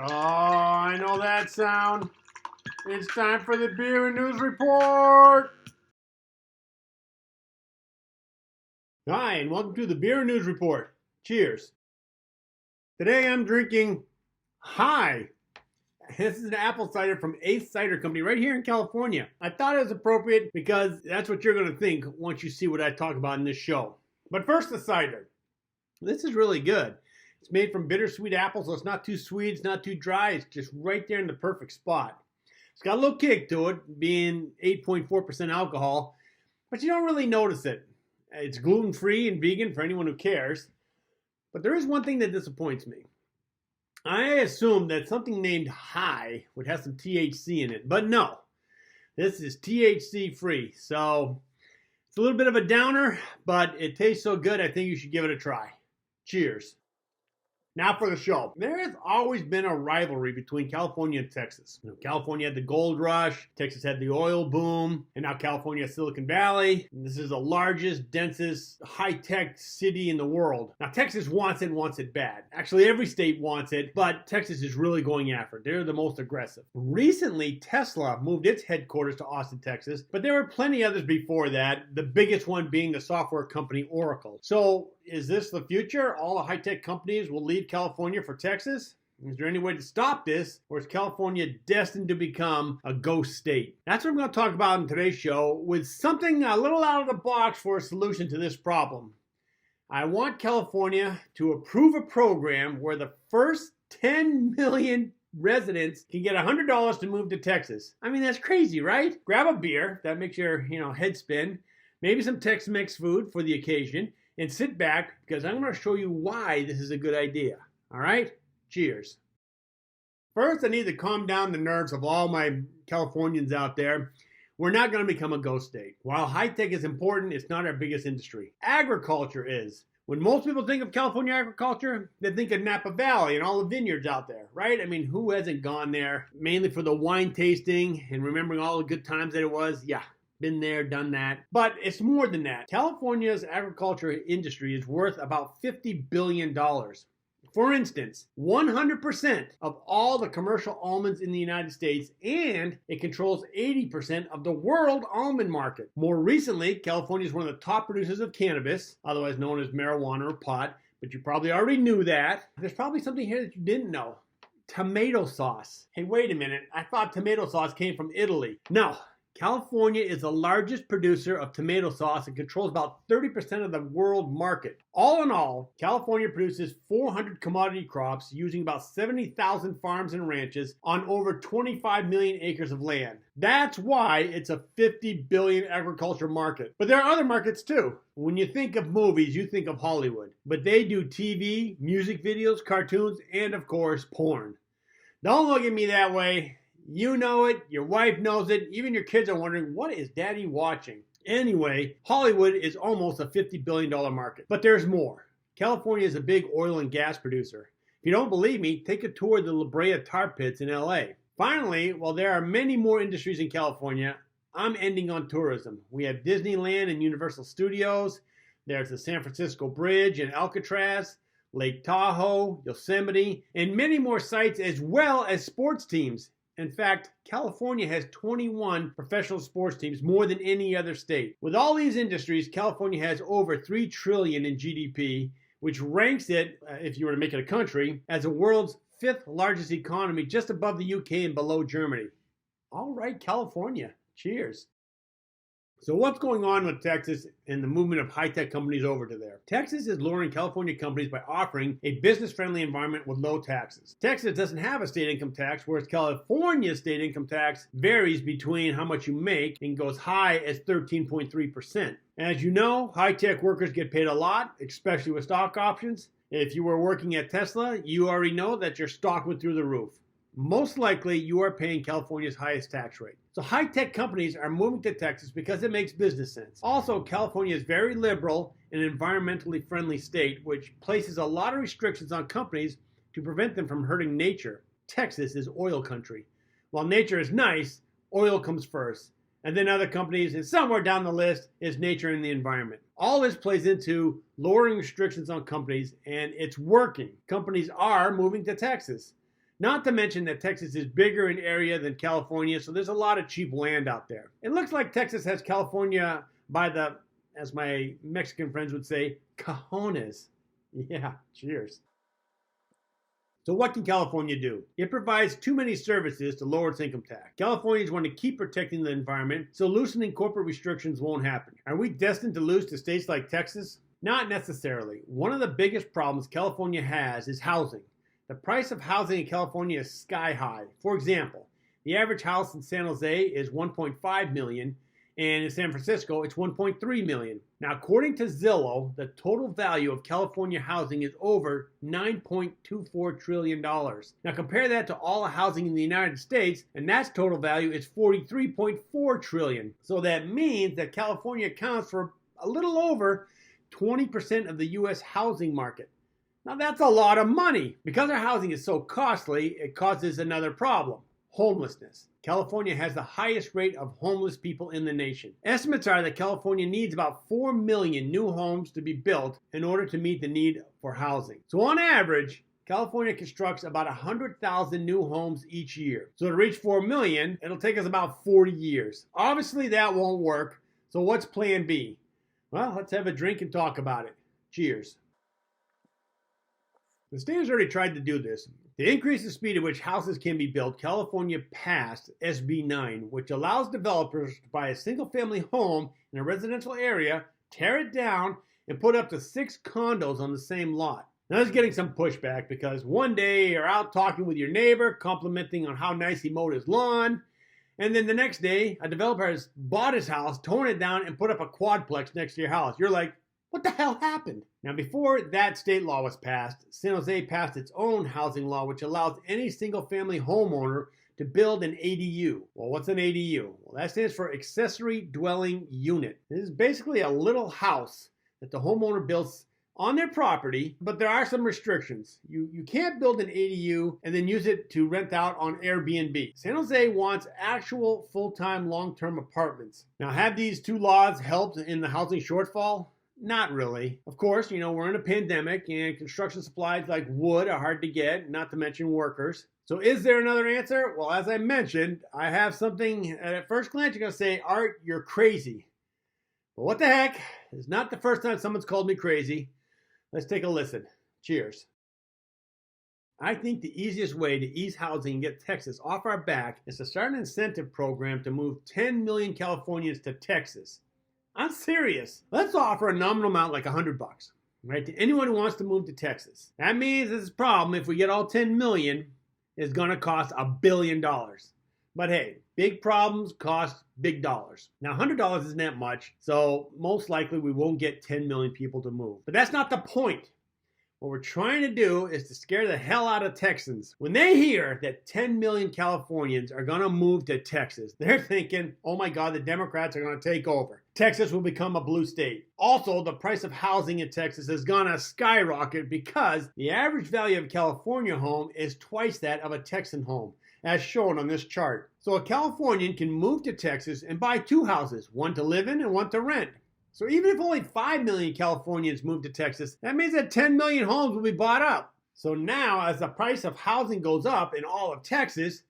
Oh, I know that sound. It's time for the Beer and News Report. Hi, and welcome to the Beer and News Report. Cheers. Today I'm drinking Hi. This is an apple cider from Ace Cider Company right here in California. I thought it was appropriate because that's what you're going to think once you see what I talk about in this show. But first, the cider. This is really good. It's made from bittersweet apples, so it's not too sweet, it's not too dry. It's just right there in the perfect spot. It's got a little kick to it, being 8.4% alcohol, but you don't really notice it. It's gluten-free and vegan for anyone who cares. But there is one thing that disappoints me. I assumed that something named High would have some THC in it, but no. This is THC free, so it's a little bit of a downer, but it tastes so good I think you should give it a try. Cheers. Now for the show. There has always been a rivalry between California and Texas. California had the gold rush, Texas had the oil boom, and now California has Silicon Valley. And this is the largest, densest, high-tech city in the world. Now Texas wants it bad. Actually, every state wants it, but Texas is really going after it. They're the most aggressive. Recently, Tesla moved its headquarters to Austin, Texas, but there were plenty others before that, the biggest one being the software company Oracle. So, is this the future? All the high-tech companies will leave California for Texas? Is there any way to stop this? Or is California destined to become a ghost state? That's what I'm going to talk about in today's show with something a little out of the box for a solution to this problem. I want California to approve a program where the first 10 million residents can get $100 to move to Texas. I mean, that's crazy, right? Grab a beer. That makes your head spin. Maybe some Tex-Mex food for the occasion. And sit back because I'm going to show you why this is a good idea. All right? Cheers. First, I need to calm down the nerves of all my Californians out there. We're not going to become a ghost state. While high-tech is important, it's not our biggest industry. Agriculture is. When most people think of California agriculture, they think of Napa Valley and all the vineyards out there, right? I mean, who hasn't gone there? Mainly for the wine tasting and remembering all the good times that it was? Yeah. Been there, done that. But it's more than that. California's agriculture industry is worth about $50 billion. For instance, 100% of all the commercial almonds in the United States, and it controls 80% of the world almond market. More recently, California is one of the top producers of cannabis, otherwise known as marijuana or pot, but you probably already knew that. There's probably something here that you didn't know. Tomato sauce. Hey, wait a minute. I thought tomato sauce came from Italy. No. California is the largest producer of tomato sauce and controls about 30% of the world market. All in all, California produces 400 commodity crops using about 70,000 farms and ranches on over 25 million acres of land. That's why it's a $50 billion agriculture market. But there are other markets too. When you think of movies, you think of Hollywood. But they do TV, music videos, cartoons, and of course, porn. Don't look at me that way. You know it, your wife knows it, even your kids are wondering, what is daddy watching? Anyway, Hollywood is almost a $50 billion market. But there's more. California is a big oil and gas producer. If you don't believe me, take a tour of the La Brea tar pits in LA. Finally, while there are many more industries in California, I'm ending on tourism. We have Disneyland and Universal Studios. There's the San Francisco Bridge and Alcatraz, Lake Tahoe, Yosemite, and many more sites as well as sports teams. In fact, California has 21 professional sports teams, more than any other state. With all these industries, California has over $3 trillion in GDP, which ranks it, if you were to make it a country, as the world's 5th largest economy, just above the UK and below Germany. All right, California. Cheers. So what's going on with Texas and the movement of high-tech companies over to there? Texas is luring California companies by offering a business-friendly environment with low taxes. Texas doesn't have a state income tax, whereas California's state income tax varies between how much you make and goes high as 13.3%. As you know, high-tech workers get paid a lot, especially with stock options. If you were working at Tesla, you already know that your stock went through the roof. Most likely, you are paying California's highest tax rate. So high-tech companies are moving to Texas because it makes business sense. Also, California is very liberal and environmentally friendly state, which places a lot of restrictions on companies to prevent them from hurting nature. Texas is oil country. While nature is nice, oil comes first. And then other companies, and somewhere down the list is nature and the environment. All this plays into lowering restrictions on companies, and it's working. Companies are moving to Texas. Not to mention that Texas is bigger in area than California, so there's a lot of cheap land out there. It looks like Texas has California by the, as my Mexican friends would say, cojones. Yeah, cheers. So what can California do? It provides too many services to lower its income tax. Californians want to keep protecting the environment, so loosening corporate restrictions won't happen. Are we destined to lose to states like Texas? Not necessarily. One of the biggest problems California has is housing. The price of housing in California is sky high. For example, the average house in San Jose is $1.5 million, and in San Francisco, it's $1.3 million. Now, according to Zillow, the total value of California housing is over $9.24 trillion. Now, compare that to all the housing in the United States, and that's total value is $43.4 trillion. So that means that California accounts for a little over 20% of the U.S. housing market. Now, that's a lot of money. Because our housing is so costly, it causes another problem: homelessness. California has the highest rate of homeless people in the nation. Estimates are that California needs about 4 million new homes to be built in order to meet the need for housing. So on average, California constructs about 100,000 new homes each year. So to reach 4 million, it'll take us about 40 years. Obviously that won't work. So what's plan B? Well, let's have a drink and talk about it. Cheers. The state has already tried to do this. To increase the speed at which houses can be built, California passed SB 9, which allows developers to buy a single-family home in a residential area, tear it down, and put up to 6 condos on the same lot. Now, this is getting some pushback because one day you're out talking with your neighbor, complimenting on how nice he mowed his lawn, and then the next day, a developer has bought his house, torn it down, and put up a quadplex next to your house. You're like, what the hell happened? Now, before that state law was passed, San Jose passed its own housing law, which allows any single-family homeowner to build an ADU. Well, what's an ADU? Well, that stands for accessory dwelling unit. This is basically a little house that the homeowner builds on their property, but there are some restrictions. You can't build an ADU and then use it to rent out on Airbnb. San Jose wants actual full-time long-term apartments. Now, have these two laws helped in the housing shortfall? Not really. Of course, we're in a pandemic and construction supplies like wood are hard to get, not to mention workers. So is there another answer? Well, as I mentioned, I have something at first glance you're going to say, Art, you're crazy. But what the heck? It's not the first time someone's called me crazy. Let's take a listen. Cheers. I think the easiest way to ease housing and get Texas off our back is to start an incentive program to move 10 million Californians to Texas. I'm serious. Let's offer a nominal amount like $100, right, to anyone who wants to move to Texas. That means this problem, if we get all 10 million, is going to cost $1 billion. But hey, big problems cost big dollars. Now, $100 isn't that much, so most likely we won't get 10 million people to move. But that's not the point. What we're trying to do is to scare the hell out of Texans. When they hear that 10 million Californians are going to move to Texas, they're thinking, oh my God, the Democrats are going to take over. Texas will become a blue state. Also, the price of housing in Texas is going to skyrocket because the average value of a California home is twice that of a Texan home, as shown on this chart. So a Californian can move to Texas and buy 2 houses, one to live in and one to rent. So even if only 5 million Californians move to Texas, that means that 10 million homes will be bought up. So now, as the price of housing goes up in all of Texas,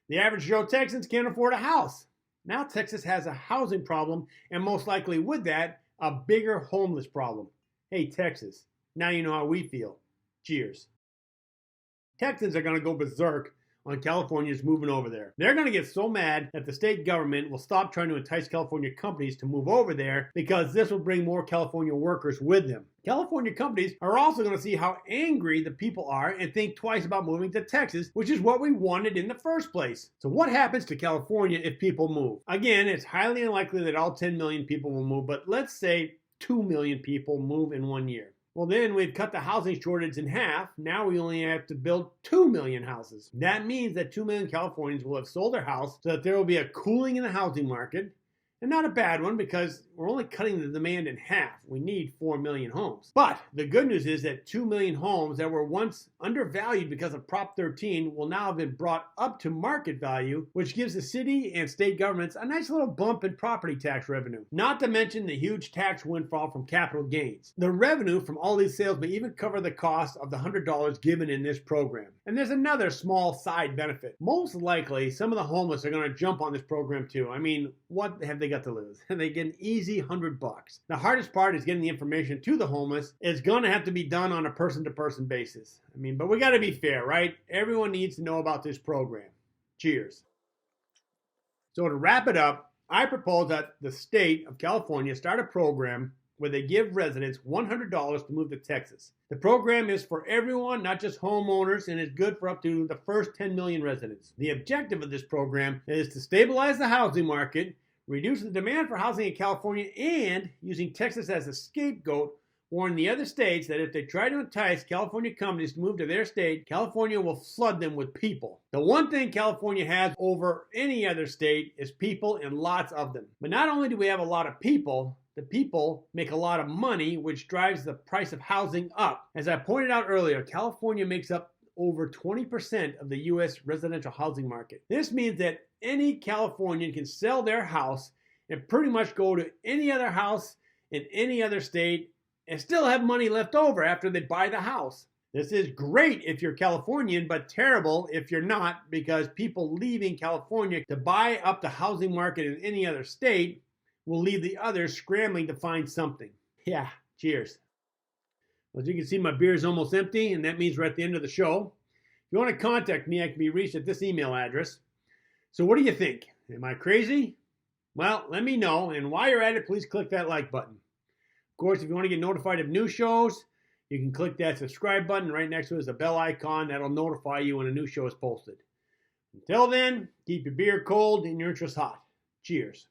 the average Joe Texans can't afford a house. Now Texas has a housing problem, and most likely with that, a bigger homeless problem. Hey, Texas, now you know how we feel. Cheers. Texans are going to go berserk on Californians moving over there. They're going to get so mad that the state government will stop trying to entice California companies to move over there because this will bring more California workers with them. California companies are also going to see how angry the people are and think twice about moving to Texas, which is what we wanted in the first place. So what happens to California if people move? Again, it's highly unlikely that all 10 million people will move, but let's say 2 million people move in 1 year. Well, then we've cut the housing shortage in half. Now we only have to build 2 million houses. That means that 2 million Californians will have sold their house so that there will be a cooling in the housing market. And not a bad one because we're only cutting the demand in half. We need 4 million homes. But the good news is that 2 million homes that were once undervalued because of Prop 13 will now have been brought up to market value, which gives the city and state governments a nice little bump in property tax revenue. Not to mention the huge tax windfall from capital gains. The revenue from all these sales may even cover the cost of the $100 given in this program. And there's another small side benefit. Most likely, some of the homeless are going to jump on this program too. I mean, what have they got to lose? They get an easy $100. The hardest part is getting the information to the homeless. It's going to have to be done on a person-to-person basis. I mean, but we got to be fair, right? Everyone needs to know about this program. Cheers. So to wrap it up, I propose that the state of California start a program where they give residents $100 to move to Texas. The program is for everyone, not just homeowners, and is good for up to the first 10 million residents. The objective of this program is to stabilize the housing market, reduce the demand for housing in California, and, using Texas as a scapegoat, warn the other states that if they try to entice California companies to move to their state, California will flood them with people. The one thing California has over any other state is people, and lots of them. But not only do we have a lot of people, the people make a lot of money, which drives the price of housing up. As I pointed out earlier, California makes up over 20% of the U.S. residential housing market. This means that any Californian can sell their house and pretty much go to any other house in any other state and still have money left over after they buy the house. This is great if you're Californian, but terrible if you're not, because people leaving California to buy up the housing market in any other state will leave the others scrambling to find something. Yeah, cheers. Well, as you can see, my beer is almost empty, and that means we're at the end of the show. If you want to contact me, I can be reached at this email address. So what do you think? Am I crazy? Well, let me know, and while you're at it, please click that like button. Of course, if you want to get notified of new shows, you can click that subscribe button. Right next to it is a bell icon. That'll notify you when a new show is posted. Until then, keep your beer cold and your interest hot. Cheers.